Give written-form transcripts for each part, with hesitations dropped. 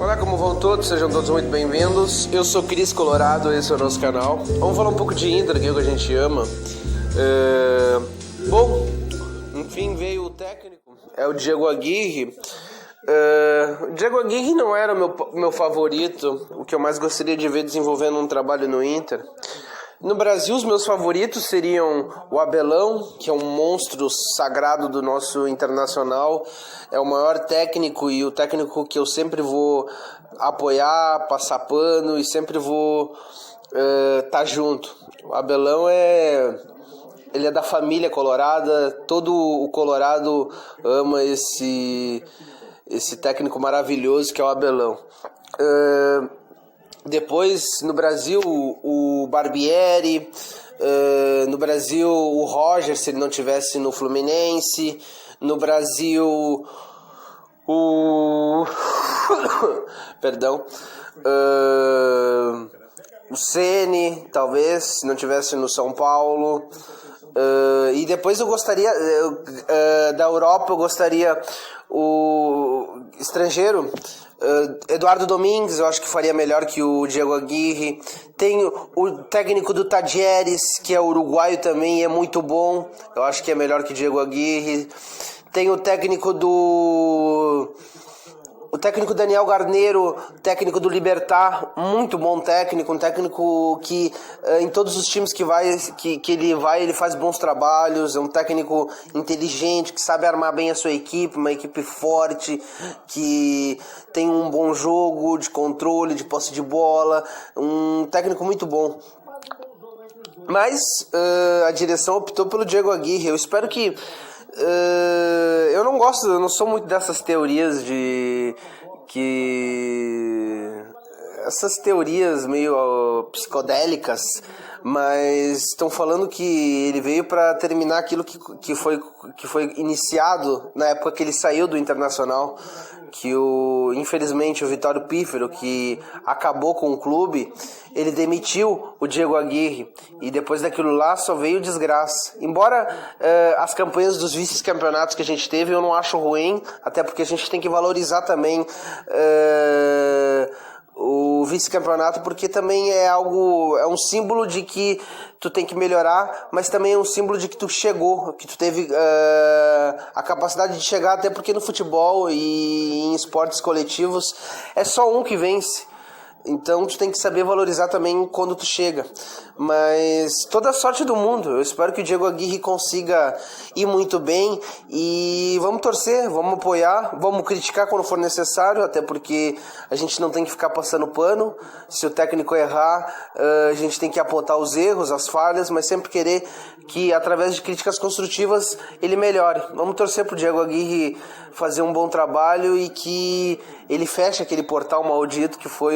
Olá, como vão todos? Sejam todos muito bem-vindos. Eu sou Cris Colorado, esse é o nosso canal. Vamos falar um pouco de Inter, que é o que a gente ama. Bom, enfim, veio o técnico, é o Diego Aguirre. O Diego Aguirre não era o meu favorito, o que eu mais gostaria de ver desenvolvendo um trabalho no Inter. No Brasil, os meus favoritos seriam o Abelão, que é um monstro sagrado do nosso Internacional. É o maior técnico e o técnico que eu sempre vou apoiar, passar pano e sempre vou tá junto. O Abelão ele é da família colorada, todo o Colorado ama esse técnico maravilhoso que é o Abelão. Depois, no Brasil, o Barbieri, no Brasil, o Roger, se ele não tivesse no Fluminense, no Brasil, o Ceni, talvez, se não tivesse no São Paulo. E depois eu gostaria, da Europa, eu gostaria o estrangeiro, Eduardo Domingues, eu acho que faria melhor que o Diego Aguirre. Tem o técnico do Tadieres, que é uruguaio também e é muito bom. Eu acho que é melhor que o Diego Aguirre. Tem o técnico Daniel Garneiro, técnico do Libertad, muito bom técnico, um técnico que em todos os times que ele vai, ele faz bons trabalhos, é um técnico inteligente, que sabe armar bem a sua equipe, uma equipe forte, que tem um bom jogo de controle, de posse de bola, um técnico muito bom. Mas a direção optou pelo Diego Aguirre. Eu espero que eu não sou muito dessas teorias essas teorias meio psicodélicas, mas estão falando que ele veio para terminar aquilo que foi iniciado na época que ele saiu do Internacional, que infelizmente o Vitório Pífero, que acabou com o clube, ele demitiu o Diego Aguirre e depois daquilo lá só veio desgraça. Embora as campanhas dos vice-campeonatos que a gente teve eu não acho ruim, até porque a gente tem que valorizar também o vice-campeonato, porque também é um símbolo de que tu tem que melhorar, mas também é um símbolo de que tu chegou, que tu teve a capacidade de chegar, até porque no futebol e em esportes coletivos é só um que vence. Então tu tem que saber valorizar também quando tu chega. Mas toda a sorte do mundo. Eu espero que o Diego Aguirre consiga ir muito bem. E vamos torcer, vamos apoiar, vamos criticar quando for necessário, até porque a gente não tem que ficar passando pano. Se o técnico errar, a gente tem que apontar os erros, as falhas, mas sempre querer que através de críticas construtivas ele melhore. Vamos torcer pro Diego Aguirre fazer um bom trabalho e que ele feche aquele portal maldito que foi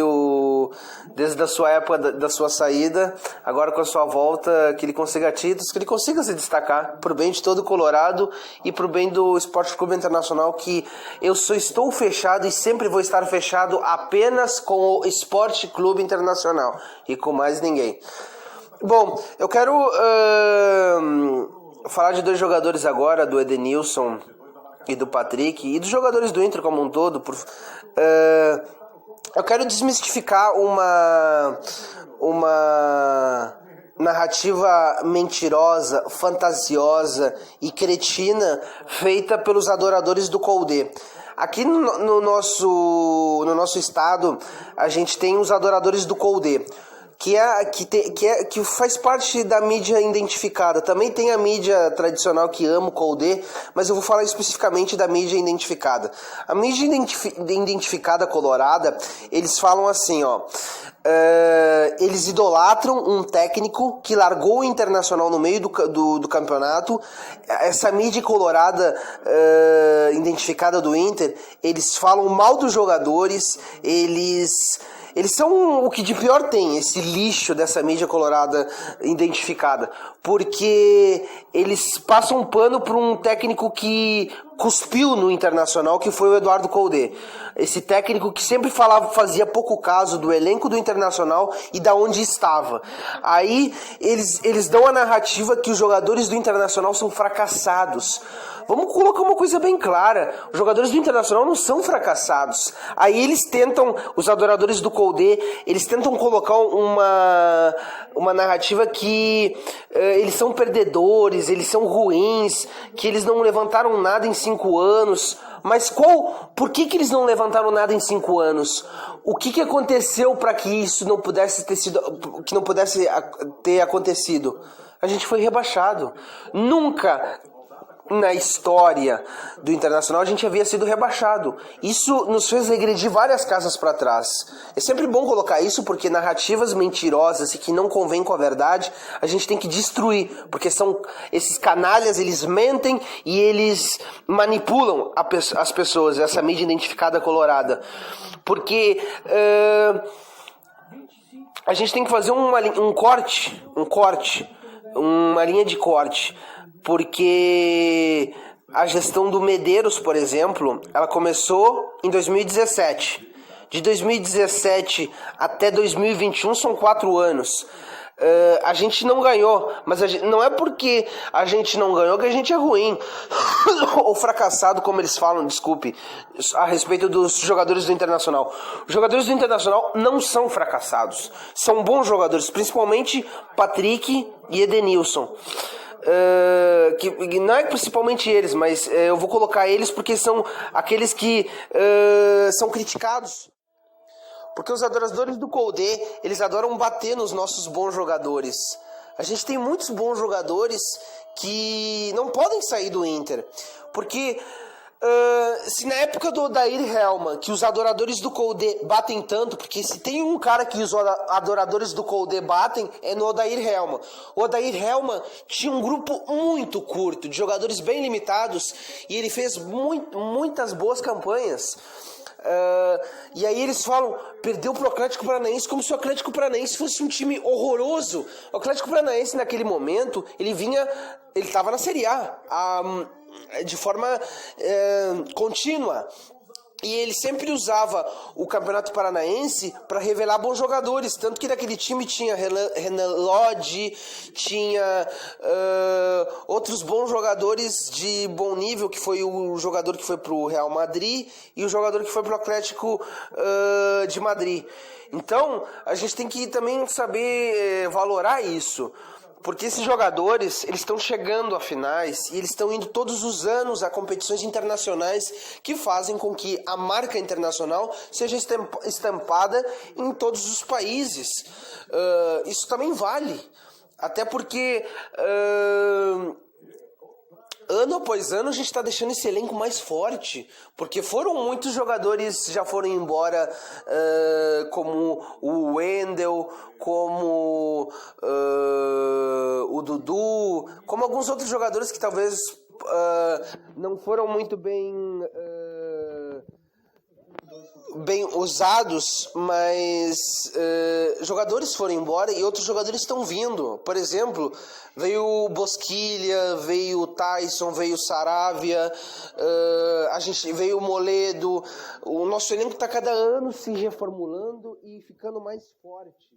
desde a sua época da sua saída, agora com a sua volta, que ele consiga títulos, que ele consiga se destacar pro bem de todo o Colorado e pro bem do Esporte Clube Internacional, que eu só estou fechado e sempre vou estar fechado apenas com o Esporte Clube Internacional e com mais ninguém. Bom, eu quero falar de dois jogadores agora, do Edenilson e do Patrick, e dos jogadores do Inter como um todo. Eu quero desmistificar uma narrativa mentirosa, fantasiosa e cretina feita pelos adoradores do Koldé. Aqui no nosso estado, a gente tem os adoradores do Koldé, que faz parte da mídia identificada. Também tem a mídia tradicional que ama o Koldé, mas eu vou falar especificamente da mídia identificada. A mídia identificada colorada, eles falam assim, eles idolatram um técnico que largou o Internacional no meio do campeonato. Essa mídia colorada identificada do Inter, eles falam mal dos jogadores, eles são o que de pior tem, esse lixo dessa mídia colorada identificada, porque eles passam um pano para um técnico que cuspiu no Internacional, que foi o Eduardo Coudet. Esse técnico que sempre fazia pouco caso do elenco do Internacional e da onde estava. Aí eles dão a narrativa que os jogadores do Internacional são fracassados. Vamos colocar uma coisa bem clara. Os jogadores do Internacional não são fracassados. Aí eles tentam, os adoradores do Coudet, eles tentam colocar uma narrativa que eles são perdedores, eles são ruins, que eles não levantaram nada em 5 anos. Mas por que eles não levantaram nada em 5 anos? O que aconteceu para que isso não pudesse ter acontecido? A gente foi rebaixado. Nunca na história do Internacional a gente havia sido rebaixado. Isso nos fez regredir várias casas para trás. É sempre bom colocar isso, porque narrativas mentirosas e que não convêm com a verdade a gente tem que destruir, porque são esses canalhas, eles mentem e eles manipulam as pessoas, essa mídia identificada colorada. Porque a gente tem que fazer uma linha de corte, porque a gestão do Medeiros, por exemplo, ela começou em 2017. De 2017 até 2021 são 4 anos. A gente não ganhou, mas não é porque a gente não ganhou que a gente é ruim ou fracassado, como eles falam, desculpe, a respeito dos jogadores do Internacional. Os jogadores do Internacional não são fracassados, são bons jogadores, principalmente Patrick e Edenilson. Que não é principalmente eles, mas eu vou colocar eles porque são aqueles que são criticados. Porque os adoradores do Coudet, eles adoram bater nos nossos bons jogadores. A gente tem muitos bons jogadores que não podem sair do Inter. Porque se na época do Odair Hellmann, que os adoradores do Coudet batem tanto, porque se tem um cara que os adoradores do Coudet batem, é no Odair Hellmann. O Odair Hellmann tinha um grupo muito curto, de jogadores bem limitados, e ele fez muitas boas campanhas. E aí eles falam, perdeu pro Atlético Paranaense, como se o Atlético Paranaense fosse um time horroroso. O Atlético Paranaense naquele momento, ele estava na Série A, de forma contínua. E ele sempre usava o Campeonato Paranaense para revelar bons jogadores. Tanto que naquele time tinha Renan Lodge, tinha outros bons jogadores de bom nível, que foi o jogador que foi para o Real Madrid e o jogador que foi para o Atlético de Madrid. Então, a gente tem que também saber valorar isso. Porque esses jogadores, eles estão chegando a finais e eles estão indo todos os anos a competições internacionais que fazem com que a marca internacional seja estampada em todos os países. Isso também vale. Até porque ano após ano a gente está deixando esse elenco mais forte, porque muitos jogadores já foram embora, como o Wendel, como o Dudu, como alguns outros jogadores que talvez não foram muito bem usados, mas jogadores foram embora e outros jogadores estão vindo. Por exemplo, veio o Bosquilha, veio o Tyson, veio o Saravia, veio o Moledo. O nosso elenco está cada ano se reformulando e ficando mais forte.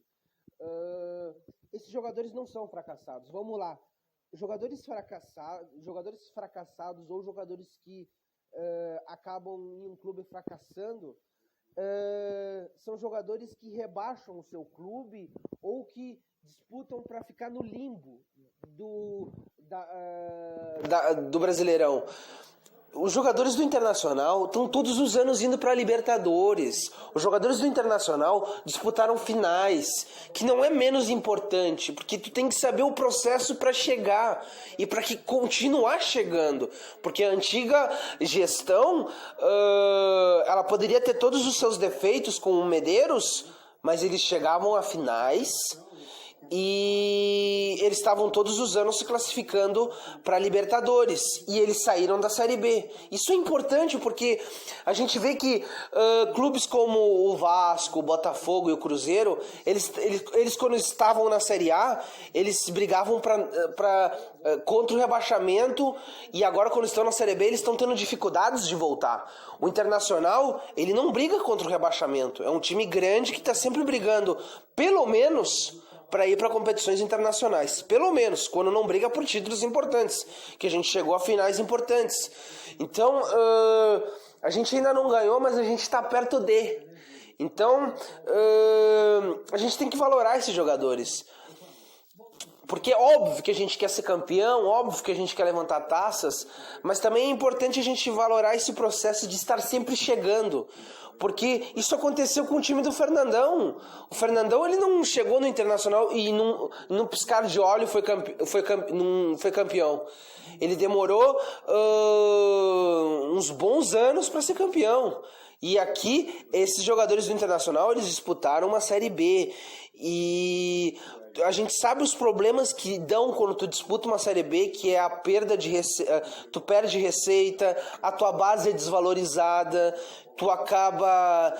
Esses jogadores não são fracassados. Vamos lá. Jogadores fracassados ou jogadores que acabam em um clube fracassando, são jogadores que rebaixam o seu clube ou que disputam para ficar no limbo do Brasileirão. Os jogadores do Internacional estão todos os anos indo para a Libertadores. Os jogadores do Internacional disputaram finais, que não é menos importante, porque tu tem que saber o processo para chegar e para que continuar chegando. Porque a antiga gestão, ela poderia ter todos os seus defeitos com o Medeiros, mas eles chegavam a finais e eles estavam todos os anos se classificando para Libertadores e eles saíram da Série B. Isso é importante porque a gente vê que clubes como o Vasco, o Botafogo e o Cruzeiro, eles quando estavam na Série A, eles brigavam contra o rebaixamento, e agora quando estão na Série B eles estão tendo dificuldades de voltar. O Internacional, ele não briga contra o rebaixamento, é um time grande que está sempre brigando, pelo menos para ir para competições internacionais, pelo menos, quando não briga por títulos importantes, que a gente chegou a finais importantes. Então, a gente ainda não ganhou, mas a gente está perto de. Então, a gente tem que valorar esses jogadores. Porque é óbvio que a gente quer ser campeão, óbvio que a gente quer levantar taças, mas também é importante a gente valorar esse processo de estar sempre chegando. Porque isso aconteceu com o time do Fernandão. O Fernandão, ele não chegou no Internacional e num piscar de olho foi campeão. Ele demorou uns bons anos para ser campeão. E aqui, esses jogadores do Internacional, eles disputaram uma Série B. E a gente sabe os problemas que dão quando tu disputa uma Série B, que é a perda de receita, tu perde receita, a tua base é desvalorizada, tu acaba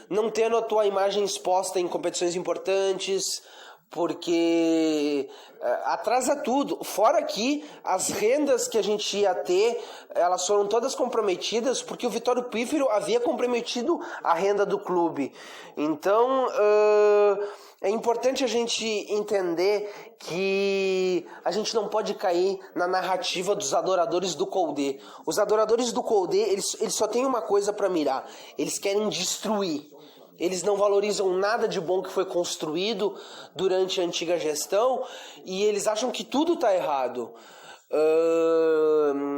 não tendo a tua imagem exposta em competições importantes, porque atrasa tudo. Fora que as rendas que a gente ia ter, elas foram todas comprometidas, porque o Vitório Pífero havia comprometido a renda do clube. Então, é importante a gente entender que a gente não pode cair na narrativa dos adoradores do Koldé. Os adoradores do Koldé, eles só têm uma coisa para mirar: eles querem destruir. Eles não valorizam nada de bom que foi construído durante a antiga gestão e eles acham que tudo está errado.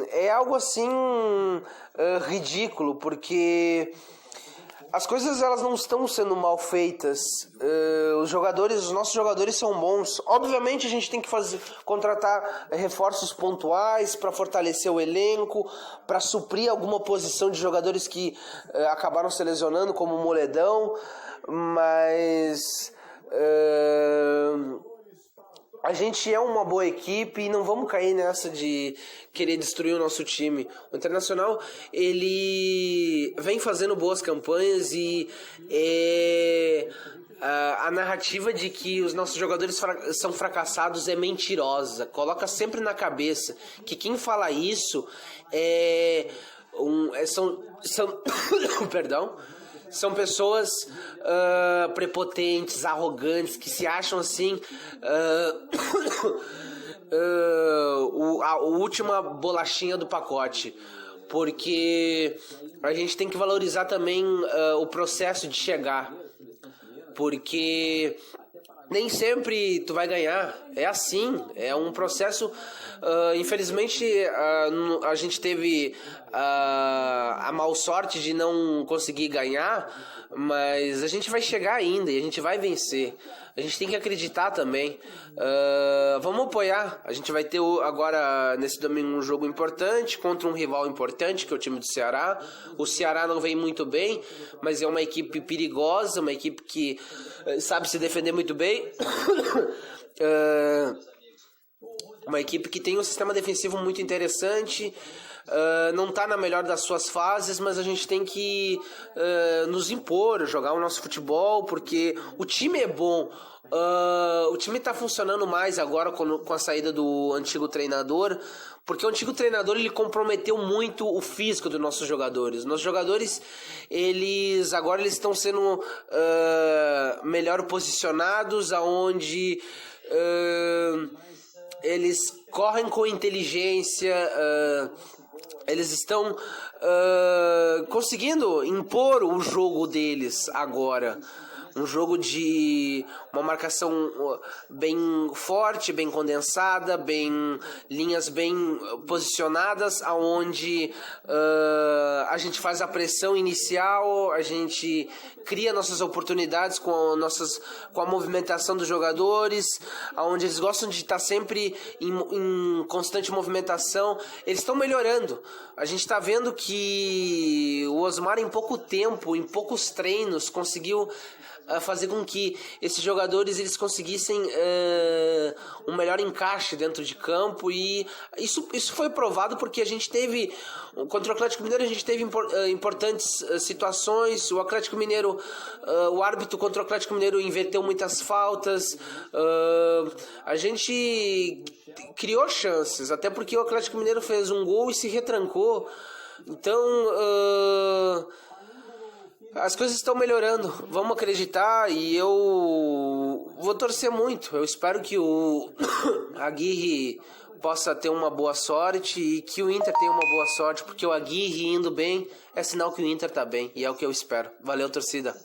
É algo assim ridículo, porque as coisas elas não estão sendo mal feitas. Os nossos jogadores são bons. Obviamente a gente tem que contratar reforços pontuais para fortalecer o elenco, para suprir alguma posição de jogadores que acabaram se lesionando, como o Moledão, mas a gente é uma boa equipe e não vamos cair nessa de querer destruir o nosso time. O Internacional, ele vem fazendo boas campanhas e a narrativa de que os nossos jogadores são fracassados é mentirosa. Coloca sempre na cabeça que quem fala isso são pessoas prepotentes, arrogantes, que se acham assim a última bolachinha do pacote. Porque a gente tem que valorizar também o processo de chegar. Porque nem sempre tu vai ganhar. É assim, é um processo. Infelizmente a gente teve a mal sorte de não conseguir ganhar, mas a gente vai chegar ainda e a gente vai vencer. A gente tem que acreditar também. Vamos apoiar. A gente vai ter agora nesse domingo um jogo importante contra um rival importante, que é o time do Ceará. O Ceará não vem muito bem, mas é uma equipe perigosa, uma equipe que sabe se defender muito bem. Uma equipe que tem um sistema defensivo muito interessante. Não está na melhor das suas fases, mas a gente tem que nos impor, jogar o nosso futebol, porque o time é bom. O time está funcionando mais agora com a saída do antigo treinador, porque o antigo treinador ele comprometeu muito o físico dos nossos jogadores. Nossos jogadores agora estão sendo melhor posicionados, aonde eles correm com inteligência. Eles estão conseguindo impor o jogo deles agora. Um jogo de uma marcação bem forte, bem condensada, linhas bem posicionadas, aonde a gente faz a pressão inicial, a gente cria nossas oportunidades com a movimentação dos jogadores, aonde eles gostam de estar sempre em constante movimentação. Eles estão melhorando. A gente está vendo que o Osmar, em pouco tempo, em poucos treinos, conseguiu fazer com que esses jogadores eles conseguissem um melhor encaixe dentro de campo, e isso foi provado porque a gente teve, contra o Atlético Mineiro, a gente teve importantes situações. O Atlético Mineiro, o árbitro contra o Atlético Mineiro inverteu muitas faltas, a gente criou chances, até porque o Atlético Mineiro fez um gol e se retrancou. Então, as coisas estão melhorando, vamos acreditar, e eu vou torcer muito. Eu espero que o Aguirre possa ter uma boa sorte e que o Inter tenha uma boa sorte, porque o Aguirre indo bem é sinal que o Inter tá bem, e é o que eu espero. Valeu, torcida.